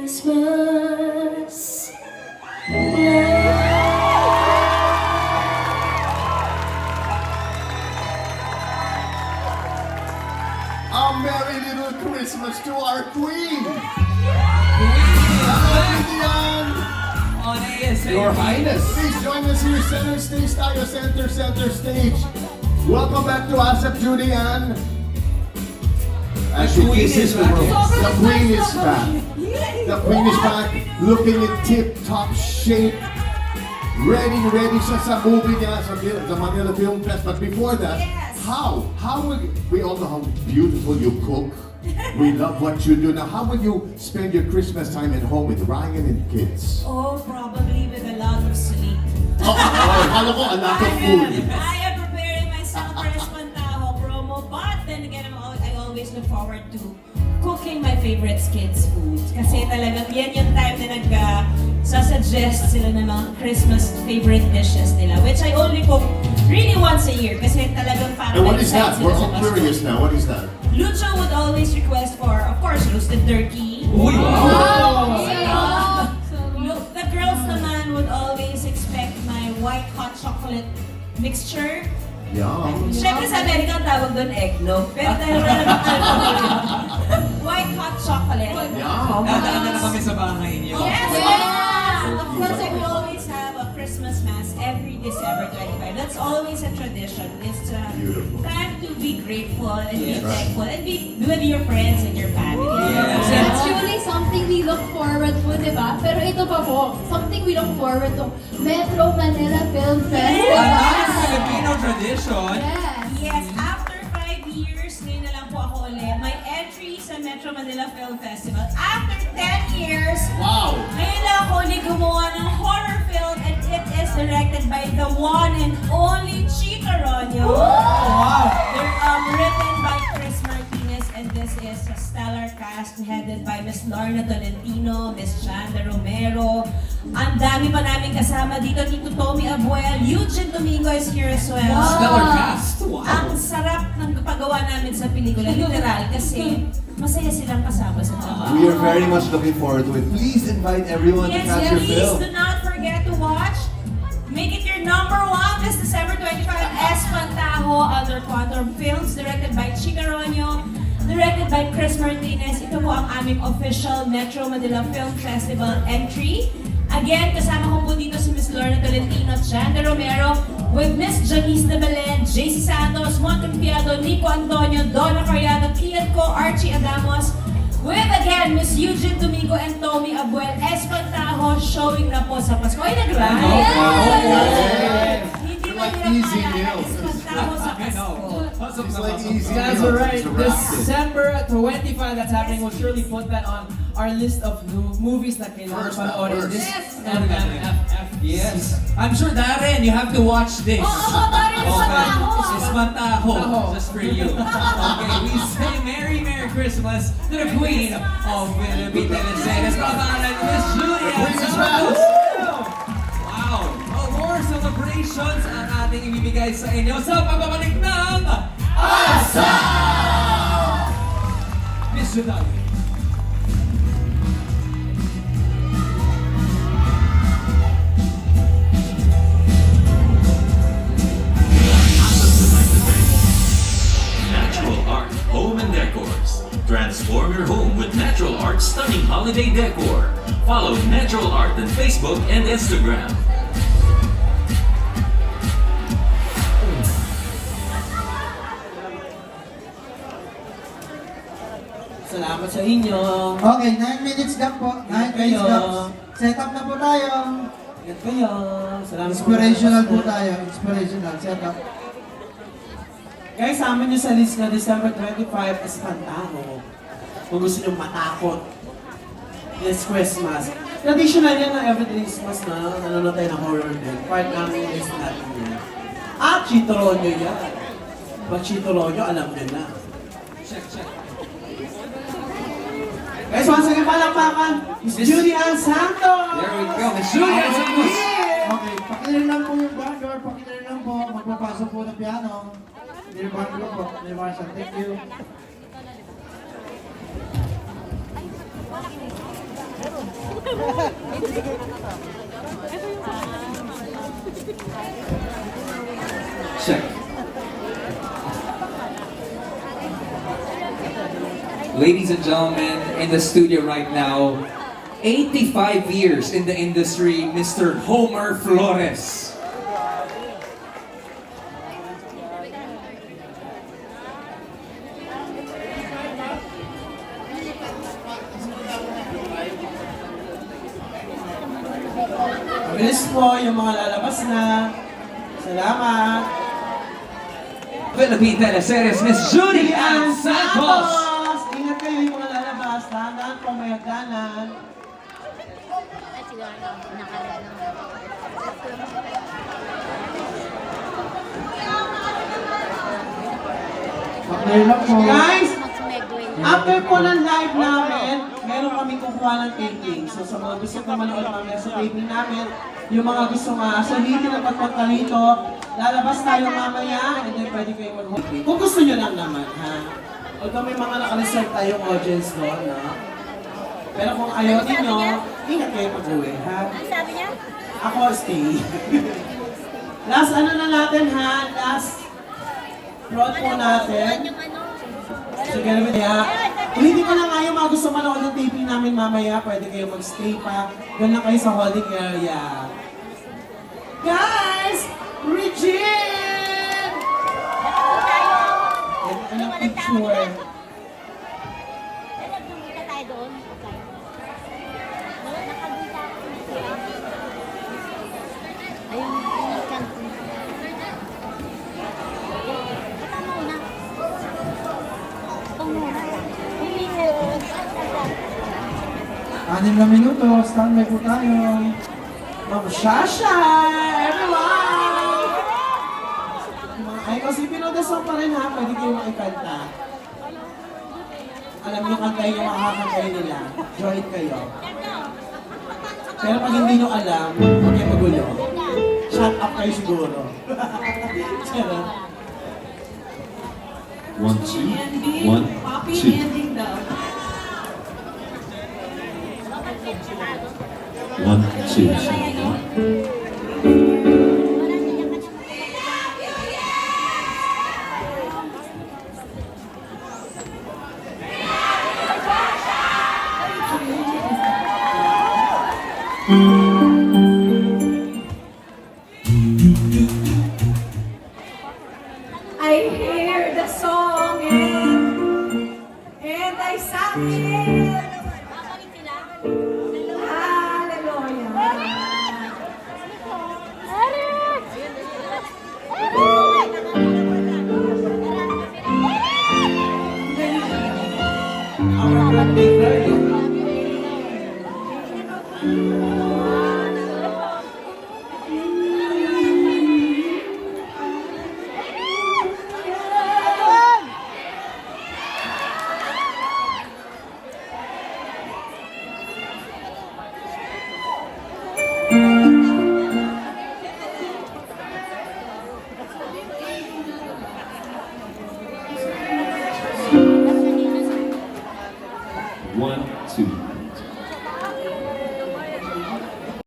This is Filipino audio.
Christmas. A merry little Christmas to our Queen! On ASA. Your Highness! Please join us here, center stage tayo, center stage. Welcome back to ASAP, Judy Ann. As she Queen kisses is the back. world. The Queen is back. The Queen is back, looking in tip-top shape. Ready siya sa movie niya sa the Manila Film Fest. But before that, how would, we all know how beautiful you cook. We love what you do. Now, how would you spend your Christmas time at home with Ryan and kids? Oh, probably with a lot of sleep. Akala ko a lot of food. I am preparing myself for Espantajo promo, but then again, I always look forward to cooking my favorite kids' food. Kasi talagang yan yung time na sasuggest sila ng mga Christmas favorite dishes nila, which I only cook really once a year kasi talagang parang And what is that? excited We're sila all sa curious Pasko. now. What is that? Lucho would always request for, of course, roasted turkey. Uy, wow! Look, the girls naman would always expect my white hot chocolate mixture. Yum. Siyempre sa Amerika ang tawag doon eggnog. Pero dahil wala naman white hot chocolate. Yum. Dadaan na kami sa bahay niyo. Yes! Yeah! Of course, we always have a Christmas Mass every December 25. That's always a tradition. It's Beautiful. time to be grateful and be Yes. thankful and be with your friends and your family. Yes. That's truly something we look forward to, di ba? Pero ito pa po, something we look forward to, Metro Manila Film Festival. Another Filipino tradition. Yes. Yes, after 5 years, ngayon na lang po ako ulit. My entry sa Metro Manila Film Festival. After 10 years, Wow. ngayon lang ako ulit gumawa ng horror film and it is directed by the one and only Chica Ronyo. Wow! They're written by Chris Martinez and this is a stellar cast headed by Miss Lorna Tolentino, Miss Chanda Romero. Ang dami pa namin kasama dito, Tito Tommy Abuel, Eugene Domingo is here as well. Stellar cast. Wow! Ang sarap ng paggawa namin sa pelikula, literal, kasi masaya silang kasama sa trabaho. We are very much looking forward to it. Please invite everyone to Yes, catch your please film. do not forget to watch. Make it your number one this December 25, Espantajo under Quantum Films, directed by Chica Ronyo, directed by Chris Martinez. Ito po ang aming official Metro Manila Film Festival entry. Again, kasama ko po dito si Miss Lorna Tolentino, Chanda Romero, with Miss Janice de Belen, JC Santos, Mon Confiado, Nico Antonio, Donna Cariaga, Kian Co, Archie Adamos, with again, Miss Eugene Domingo and Tommy Abuel, Espantajo, showing na po sa Pasko. Ay, nag-run! Yes! Hindi You're like mahirap easy kaya meals. Espantajo sa I know. Pasko. It's like easy. Guys, meals. are right. It's wrapped. December 25 that's happening. We'll surely put that on our list of movies that kailangan First, panoorin first. this Yes. MMFF. Yes. I'm sure, Darren, you have to watch this. Darren, Espantajo. Espantajo. Just for you. Okay, we say Merry Christmas to the Queen of Philippine Teleseries. Pangalan, Miss Julia Queen is Santos. back. Wow! More celebrations ang ating ibibigay sa inyo sa pagbabalik ng ASA! Miss Julia. Natural Art Home and Decors. Transform your home with Natural Art's stunning holiday decor. Follow Natural Art on Facebook and Instagram. Salamat sa inyo. Okay, 9 minutes lang po. 9 minutes kayo. lang. Set up na po tayo. Ingat kayo. Salamat Inspirational po tayo. Inspirational. Set up. Guys, sama nyo sa list na December 25 Espantajo. Kung gusto nyo matakot this Christmas. Traditional yan na every Christmas na nanonood tayo ng horror din. Part namin yung list natin yan. At Chito Ronyo yan. Pag Chito Ronyo, alam nyo na. Check. Guys, once again, palakpakan, Miss Judy Ann Santos! There we go. Miss Julia Santos. Okay, pakilir lang po yung back door. Pakilir lang po. Magpapasok po ng piano. Dear Marshall po. Dear Marshall, thank you. Check. Ladies and gentlemen, in the studio right now, 85 years in the industry, Mr. Homer Flores. Bilis po yung mga lalabas na. Salamat. Philippine Teleseries, Miss Judy Ann Santos. Ingat kayo yung mga lalabas. Dahan-dahan po may hagdanan. Pakilala lang po. Guys, after po ng live namin, meron kami kukuha ng taping. So sa mga gusto na manood mamaya sa taping namin, yung mga gusto nga sulitin ang pagpunta rito, lalabas tayo mamaya, and then pwede kayo mag-hoping. Kung gusto nyo lang naman, ha? Although may mga naka-reserve tayong audience doon, no? Pero kung ayaw ninyo, ingat kayo pag-uwi, ha? Sabi niya? Ako, stay. Last ano na natin, ha? Last prod po natin. Sige, kaya, kung hindi ko na nga yung mga gusto manood ng taping namin mamaya, pwede kayo mag-stay pa. Doon lang kayo sa holding area. Guys! Regine! Anong picture? Nagpunta tayo doon. Nakabita ako. Ayun, yung kanto. Ito muna. Ito muna. Anim na minuto, standby po tayo. Ma'am Shasha! Everyone! Ay, kasi pinodasong pa rin ha, pwede kayo makikanta. Alam niyo kantahin yung makakantay nila. Join kayo. Pero pag hindi nyo alam, huwag kayo magulo. Shut up kayo siguro. Charot. 1, 2, 1, 2. 1, 2. I hear the song and I sang it. Our birthday girl.